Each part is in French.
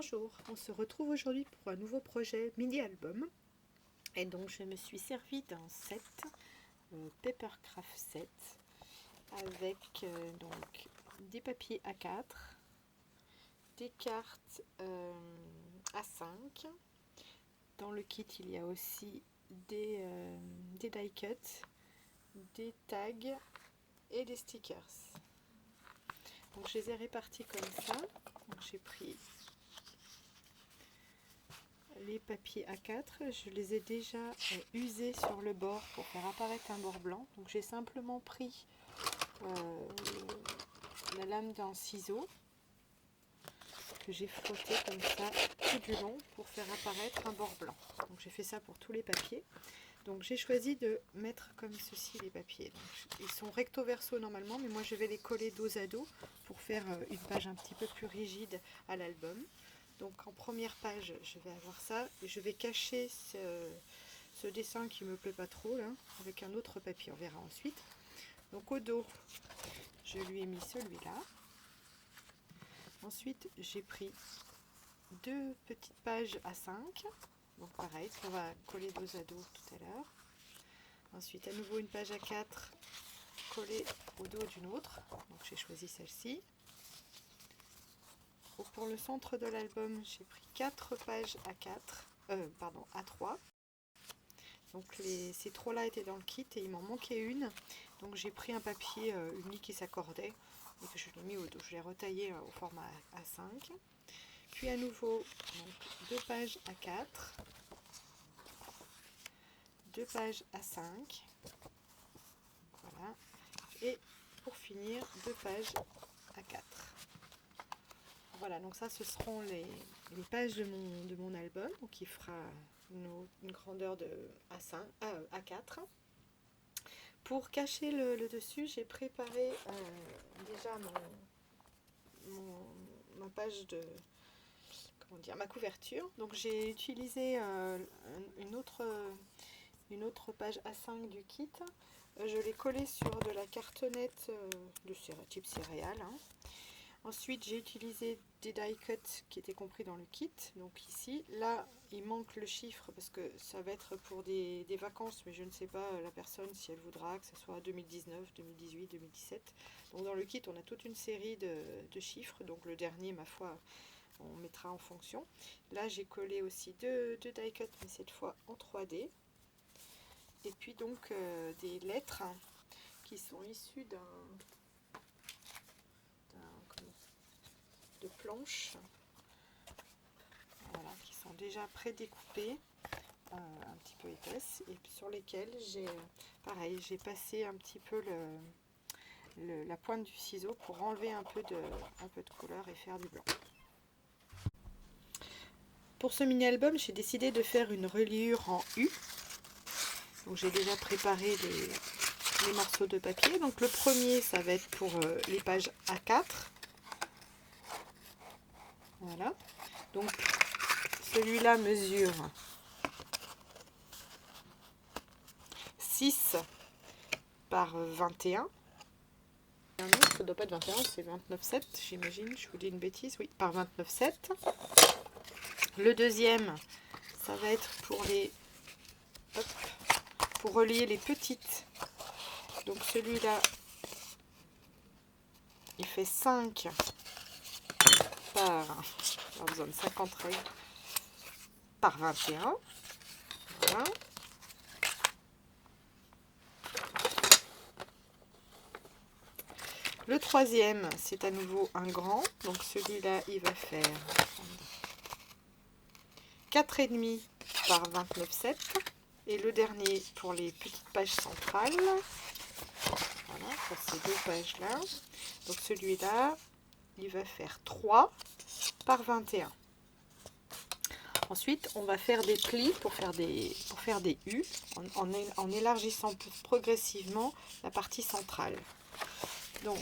Bonjour, on se retrouve aujourd'hui pour un nouveau projet mini-album. Et donc je me suis servi d'un set, Papercraft set, avec donc des papiers A4, des cartes A5. Dans le kit il y a aussi des die cuts, des tags et des stickers. Donc je les ai répartis comme ça. Donc j'ai pris les papiers A4, je les ai déjà usés sur le bord pour faire apparaître un bord blanc. Donc j'ai simplement pris la lame d'un ciseau que j'ai frotté comme ça tout du long pour faire apparaître un bord blanc. Donc j'ai fait ça pour tous les papiers. Donc j'ai choisi de mettre comme ceci les papiers. Donc, ils sont recto verso normalement, mais moi je vais les coller dos à dos pour faire une page un petit peu plus rigide à l'album. Donc en première page, je vais avoir ça et je vais cacher ce dessin qui me plaît pas trop là, avec un autre papier, on verra ensuite. Donc au dos, je lui ai mis celui-là. Ensuite, j'ai pris deux petites pages A5. Donc pareil, qu'on va coller dos à dos tout à l'heure. Ensuite, à nouveau une page A4 collée au dos d'une autre. Donc j'ai choisi celle-ci. Pour le centre de l'album, j'ai pris 4 pages A3. Donc ces trois-là étaient dans le kit et il m'en manquait une. Donc j'ai pris un papier uni qui s'accordait et que je l'ai mis au dos. Je l'ai retaillé au format A5. Puis à nouveau, donc, 2 pages A4. 2 pages A5. Voilà. Et pour finir, 2 pages A4. Voilà, donc ça ce seront les pages de mon album, donc il fera une grandeur de A4. Pour cacher le dessus, j'ai préparé déjà ma page de, ma couverture. Donc j'ai utilisé une autre page A5 du kit. Je l'ai collée sur de la cartonnette de type céréales. Ensuite, j'ai utilisé des die cuts qui étaient compris dans le kit. Donc ici, là, il manque le chiffre parce que ça va être pour des vacances, mais je ne sais pas la personne si elle voudra que ce soit 2019, 2018, 2017. Donc dans le kit, on a toute une série de chiffres. Donc le dernier, ma foi, on mettra en fonction. Là, j'ai collé aussi deux die cuts, mais cette fois en 3D. Et puis donc des lettres qui sont issues de planches, voilà, qui sont déjà prédécoupées, un petit peu épaisses, et sur lesquelles j'ai passé un petit peu la pointe du ciseau pour enlever un peu de couleur et faire du blanc. Pour ce mini album, j'ai décidé de faire une reliure en U. Donc j'ai déjà préparé les morceaux de papier. Donc le premier, ça va être pour les pages A4. Voilà, donc celui-là mesure 6 par 21. Ça ne doit pas être 21, c'est 29,7, j'imagine, je vous dis une bêtise, oui, par 29,7. Le deuxième, ça va être pour relier les petites. Donc celui-là, il fait 5 par, on a besoin de 50 règles, par 21. Voilà. Le troisième, c'est à nouveau un grand, donc celui-là, il va faire 4,5 par 29,7. Et le dernier pour les petites pages centrales. Voilà, pour ces deux pages-là. Donc celui-là, il va faire 3 par 21. Ensuite, on va faire des plis pour faire des U en élargissant progressivement la partie centrale. Donc,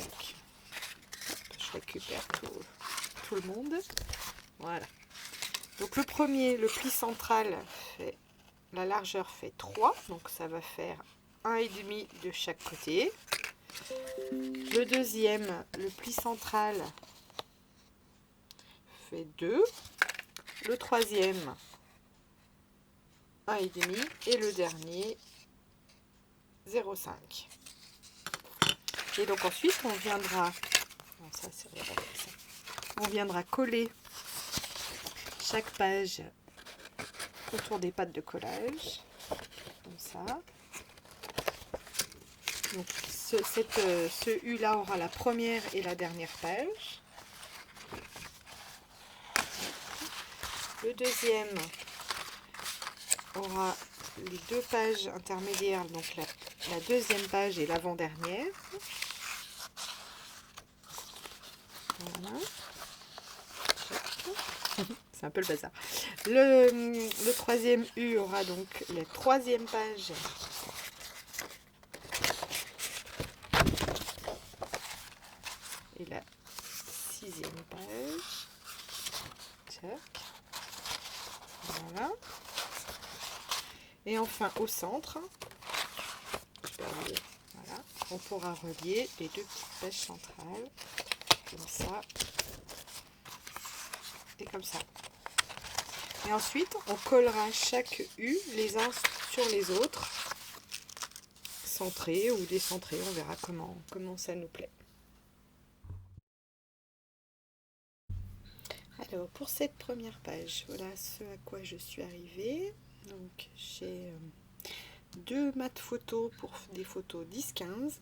je récupère tout le monde. Voilà. Donc le premier, le pli central, la largeur fait 3. Donc ça va faire 1,5 de chaque côté. Le deuxième, le pli central, fait 2. le troisième 1,5 et le dernier 0,5. Et donc ensuite on viendra, non, ça, c'est rien avec ça. On viendra coller chaque page autour des pattes de collage, comme ça. Donc ce U là aura la première et la dernière page. Le deuxième aura les deux pages intermédiaires, donc la deuxième page et l'avant-dernière. Voilà. C'est un peu le bazar. Le troisième U aura donc la troisième page et la sixième page. Tac. Voilà. Et enfin au centre, voilà, on pourra relier les deux petites pages centrales, comme ça et comme ça. Et ensuite, on collera chaque U les uns sur les autres, centrés ou décentrés, on verra comment ça nous plaît. Alors, pour cette première page, voilà ce à quoi je suis arrivée. Donc, j'ai deux mat photos pour des photos 10-15.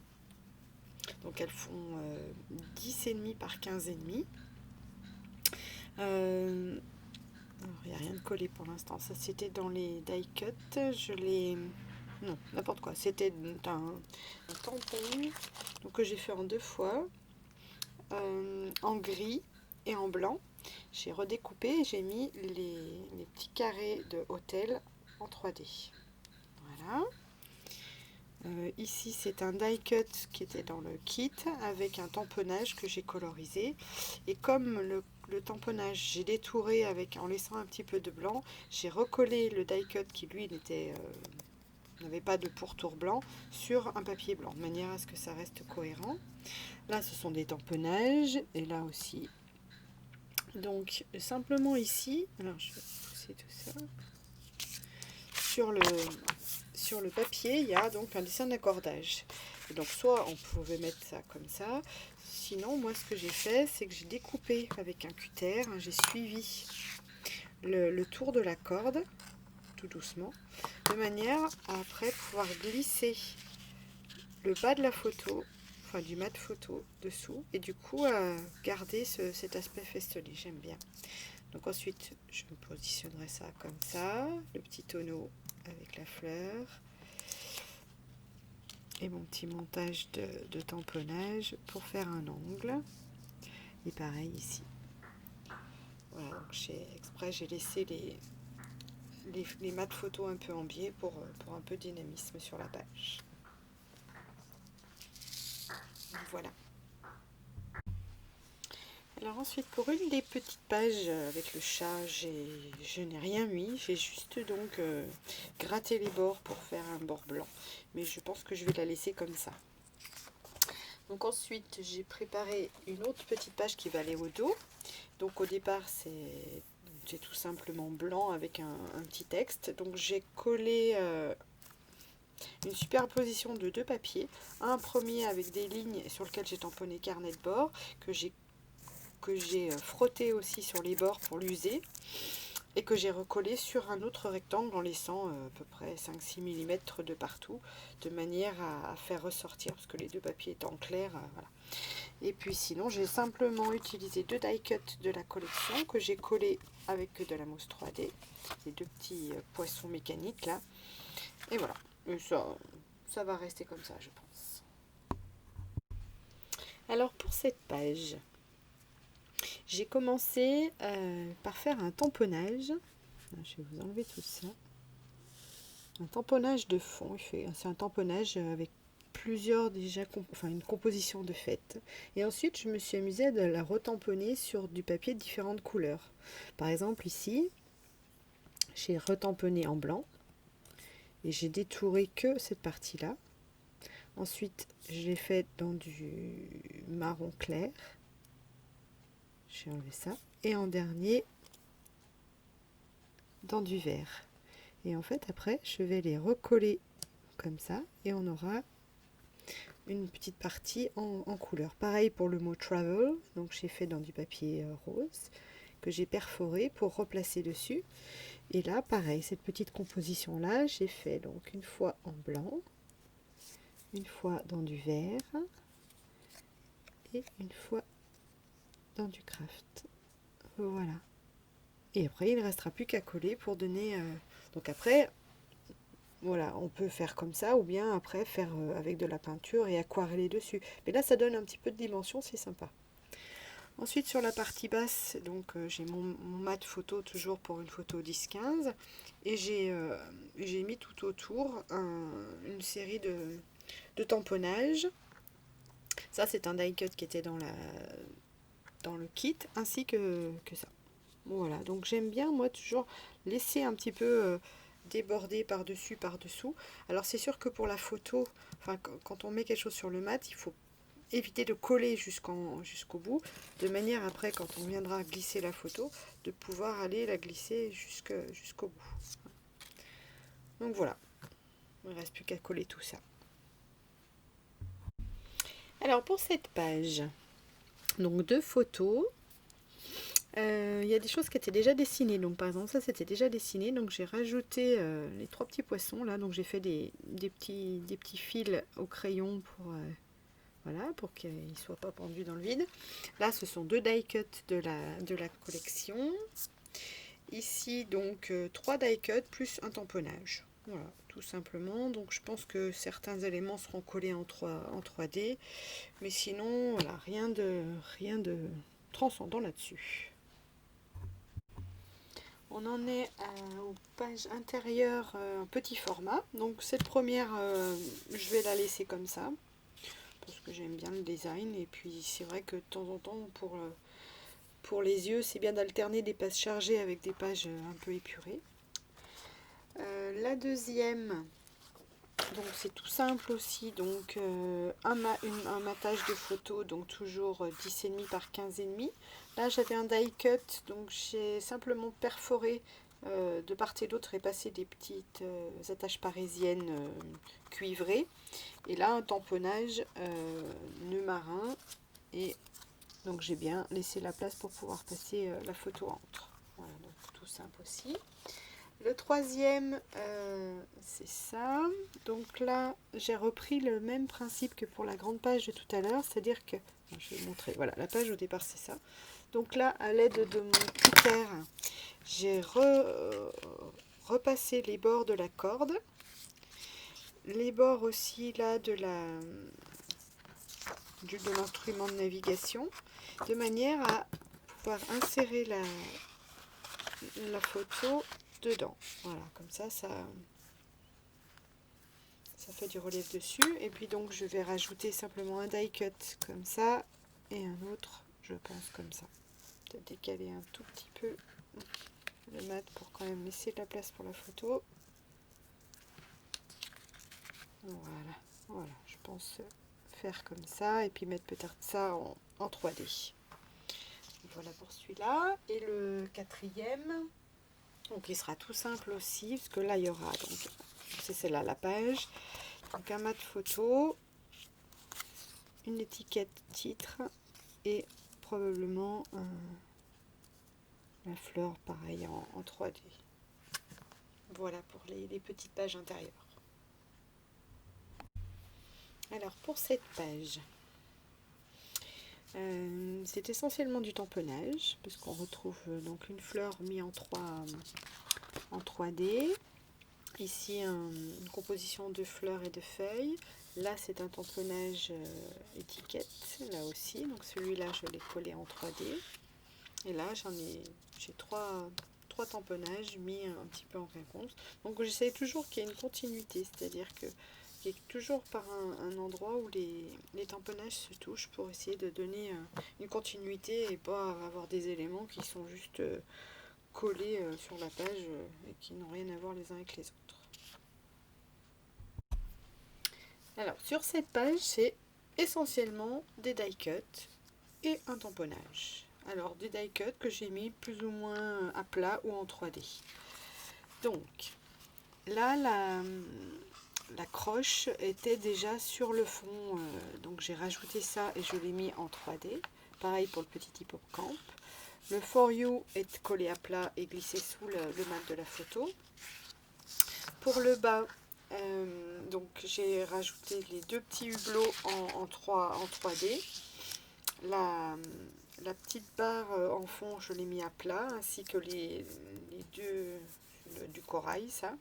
Donc, elles font 10,5 par 15,5. Il n'y a rien de collé pour l'instant. Ça, c'était dans les die cut. Non, n'importe quoi. C'était un tampon donc, que j'ai fait en deux fois, en gris et en blanc. J'ai redécoupé et j'ai mis les petits carrés de hôtel en 3D. Voilà. Ici, c'est un die cut qui était dans le kit avec un tamponnage que j'ai colorisé. Et comme le tamponnage, j'ai détouré en laissant un petit peu de blanc, j'ai recollé le die cut qui, lui, n'avait pas de pourtour blanc sur un papier blanc, de manière à ce que ça reste cohérent. Là, ce sont des tamponnages et là aussi. Donc, simplement ici, alors je vais pousser tout ça. Sur le papier, il y a donc un dessin d'accordage. Donc soit on pouvait mettre ça comme ça, sinon moi ce que j'ai fait, c'est que j'ai découpé avec un cutter, j'ai suivi le tour de la corde, tout doucement, de manière à après pouvoir glisser le bas de la photo, enfin du mat photo dessous, et du coup garder cet aspect festonné, j'aime bien. Donc ensuite je me positionnerai ça comme ça, le petit tonneau avec la fleur et mon petit montage de tamponnage pour faire un angle. Et pareil ici. Voilà, donc j'ai laissé les mats photos un peu en biais pour un peu de dynamisme sur la page. Donc voilà. Alors ensuite, pour une des petites pages avec le chat, je n'ai rien mis. J'ai juste donc gratté les bords pour faire un bord blanc. Mais je pense que je vais la laisser comme ça. Donc ensuite, j'ai préparé une autre petite page qui va aller au dos. Donc au départ, c'est tout simplement blanc avec un petit texte. Donc j'ai collé une superposition de deux papiers. Un premier avec des lignes sur lequel j'ai tamponné carnet de bord, que j'ai frotté aussi sur les bords pour l'user, et que j'ai recollé sur un autre rectangle en laissant à peu près 5-6 mm de partout, de manière à faire ressortir, parce que les deux papiers étant clairs, voilà. Et puis sinon, j'ai simplement utilisé deux die cut de la collection que j'ai collé avec de la mousse 3D, ces deux petits poissons mécaniques là. Et voilà, et ça va rester comme ça, je pense. Alors pour cette page, j'ai commencé par faire un tamponnage. Je vais vous enlever tout ça. Un tamponnage de fond. C'est un tamponnage avec plusieurs une composition de fait. Et ensuite, je me suis amusée à la retamponner sur du papier de différentes couleurs. Par exemple, ici, j'ai retamponné en blanc et j'ai détouré que cette partie-là. Ensuite, je l'ai fait dans du marron clair. J'ai enlevé ça. Et en dernier, dans du vert. Et en fait après je vais les recoller comme ça et on aura une petite partie en couleur. Pareil pour le mot travel, donc j'ai fait dans du papier rose que j'ai perforé pour replacer dessus. Et là pareil, cette petite composition là j'ai fait donc une fois en blanc, une fois dans du vert et une fois dans du craft. Voilà. Et après il ne restera plus qu'à coller pour donner donc après voilà, on peut faire comme ça ou bien après faire avec de la peinture et aquareller dessus. Mais là, ça donne un petit peu de dimension, c'est sympa. Ensuite, sur la partie basse, donc j'ai mon mat photo toujours pour une photo 10-15 et j'ai mis tout autour une série de tamponnages. Ça, c'est un die cut qui était dans le kit ainsi que ça. Voilà, donc j'aime bien moi toujours laisser un petit peu déborder par-dessus, par-dessous. Alors c'est sûr que pour la photo, enfin quand on met quelque chose sur le mat, il faut éviter de coller jusqu'au bout, de manière après quand on viendra glisser la photo, de pouvoir aller la glisser jusqu'au bout. Donc voilà, il ne reste plus qu'à coller tout ça. Alors pour cette page, donc 2 photos. Il y a des choses qui étaient déjà dessinées, donc par exemple ça c'était déjà dessiné, donc j'ai rajouté les 3 petits poissons là, donc j'ai fait des petits fils au crayon voilà, pour qu'ils ne soient pas pendus dans le vide. Là ce sont 2 die cuts de la collection. Ici donc 3 die cuts plus un tamponnage. Voilà, tout simplement. Donc je pense que certains éléments seront collés en 3D, mais sinon voilà, rien de transcendant là-dessus. On en est aux pages intérieures petit format. Donc cette première, je vais la laisser comme ça parce que j'aime bien le design. Et puis c'est vrai que de temps en temps, pour les yeux, c'est bien d'alterner des pages chargées avec des pages un peu épurées. La deuxième, donc c'est tout simple aussi. Donc un matage de photos, donc toujours 10,5 par 15,5. Là j'avais un die cut, donc j'ai simplement perforé de part et d'autre et passé des petites attaches parisiennes cuivrées. Et là un tamponnage nœud marin. Et donc j'ai bien laissé la place pour pouvoir passer la photo entre. Voilà, donc tout simple aussi. Le troisième, c'est ça. Donc là, j'ai repris le même principe que pour la grande page de tout à l'heure, c'est-à-dire que, je vais vous montrer, voilà, la page au départ c'est ça. Donc là, à l'aide de mon cutter, j'ai repassé les bords de la corde, les bords aussi là de l'instrument de navigation, de manière à pouvoir insérer la photo dedans. Voilà, comme ça fait du relief dessus. Et puis donc je vais rajouter simplement un die cut comme ça et un autre, je pense, comme ça. Peut-être décaler un tout petit peu le mat pour quand même laisser de la place pour la photo. Voilà, je pense faire comme ça et puis mettre peut-être ça en 3D. Voilà pour celui-là. Et le quatrième, donc il sera tout simple aussi, parce que là il y aura, donc c'est celle-là la page, donc un mat photo, une étiquette titre et probablement la fleur pareil en 3D. Voilà pour les petites pages intérieures. Alors pour cette page, c'est essentiellement du tamponnage, puisqu'on retrouve donc une fleur mise en 3D. Ici une composition de fleurs et de feuilles. Là c'est un tamponnage étiquette, là aussi. Donc celui-là je l'ai collé en 3D. Et là j'ai trois tamponnages mis un petit peu en quinconce. Donc j'essaie toujours qu'il y ait une continuité, c'est-à-dire que qu'il y ait toujours par un endroit où les tamponnages se touchent pour essayer de donner une continuité et pas avoir des éléments qui sont juste collés sur la page et qui n'ont rien à voir les uns avec les autres. Alors sur cette page, c'est essentiellement des die cuts et un tamponnage. Alors des die cuts que j'ai mis plus ou moins à plat ou en 3D. Donc, là, la croche était déjà sur le fond, donc j'ai rajouté ça et je l'ai mis en 3D. Pareil pour le petit hippocampe. Le For You est collé à plat et glissé sous le mat de la photo. Pour le bas, donc j'ai rajouté les deux petits hublots en 3D. La petite barre en fond, je l'ai mis à plat, ainsi que les deux du corail, ça.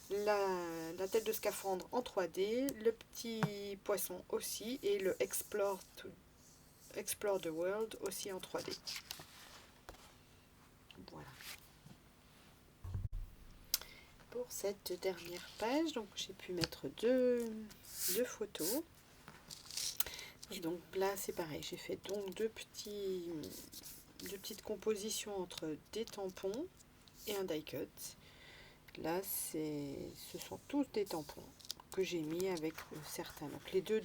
La tête de scaphandre en 3D, le petit poisson aussi, et le Explore the World aussi en 3D. Voilà. Pour cette dernière page, donc j'ai pu mettre deux photos. Et donc là c'est pareil, j'ai fait donc deux petites compositions entre des tampons et un die cut. Là ce sont tous des tampons que j'ai mis avec certains. Donc les deux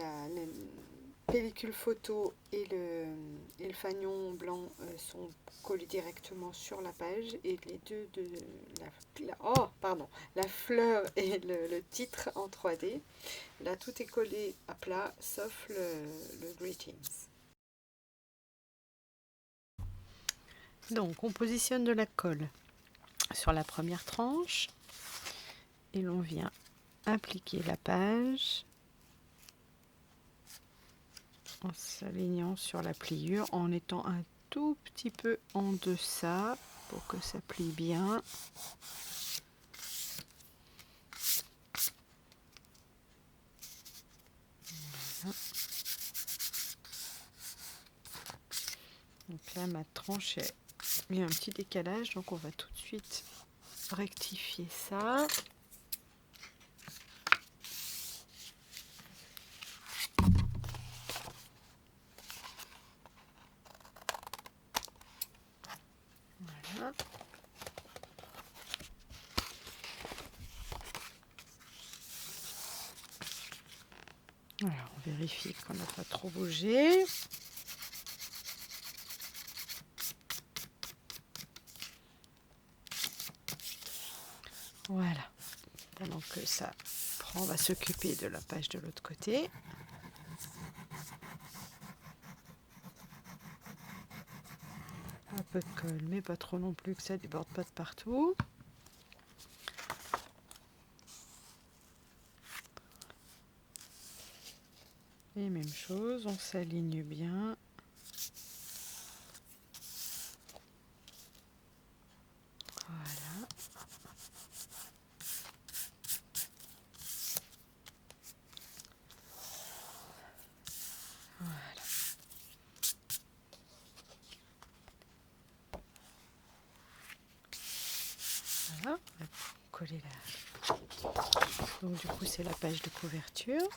la pellicule photo et le fanion blanc sont collés directement sur la page, et les deux de la fleur et le titre en 3D. Là tout est collé à plat sauf le Greetings. Donc on positionne de la colle sur la première tranche et l'on vient appliquer la page en s'alignant sur la pliure, en étant un tout petit peu en deçà pour que ça plie bien. Voilà. Donc là ma tranche il y a un petit décalage, donc on va tout de suite rectifier ça. Voilà. Alors on vérifie qu'on n'a pas trop bougé. Voilà. Pendant que ça prend, on va s'occuper de la page de l'autre côté. Un peu de colle, mais pas trop non plus, que ça déborde pas de partout. Et même chose, on s'aligne bien. Voilà. Voilà. Voilà, on va coller là. Donc du coup c'est la page de couverture.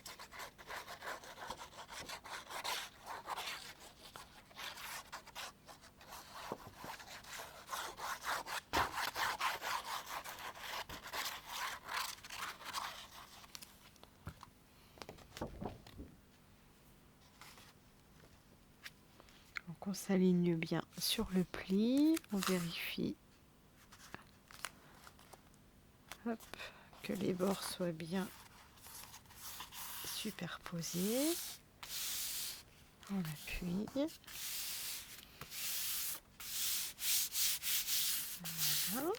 Donc on s'aligne bien sur le pli, on vérifie que les bords soient bien superposés. On appuie. Voilà.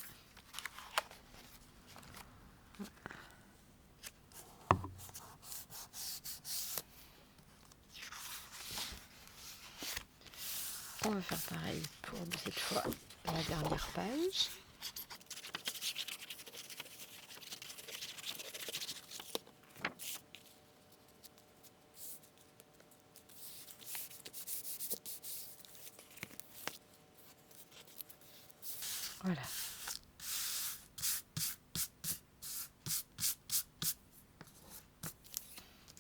On va faire pareil pour cette fois la dernière page. Voilà.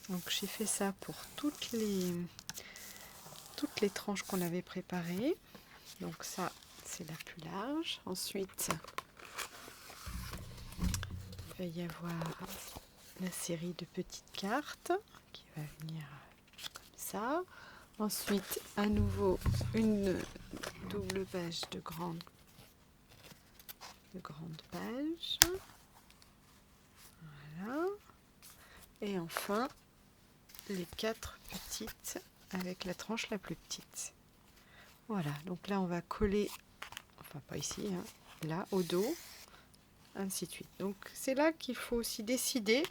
Donc j'ai fait ça pour toutes les tranches qu'on avait préparées. Donc ça c'est la plus large. Ensuite il va y avoir la série de petites cartes qui va venir comme ça. Ensuite, à nouveau, une double page de grande page. Voilà. Et enfin, les 4 petites avec la tranche la plus petite. Voilà, donc là on va coller, enfin pas ici, hein, là au dos, ainsi de suite. Donc c'est là qu'il faut aussi décider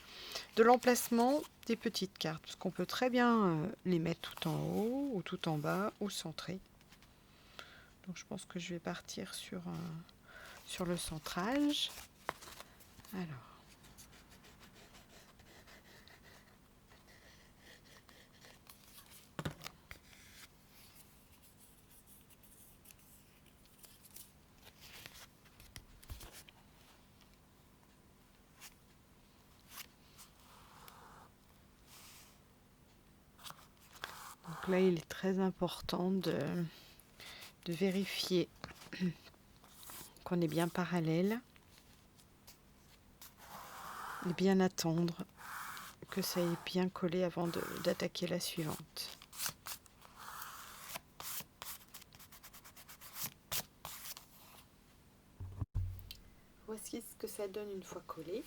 de l'emplacement des petites cartes, parce qu'on peut très bien les mettre tout en haut ou tout en bas ou centrées. Donc je pense que je vais partir sur le centrage. Alors. Donc là, il est très important de vérifier qu'on est bien parallèle et bien attendre que ça ait bien collé avant d'attaquer la suivante. Voici ce que ça donne une fois collé.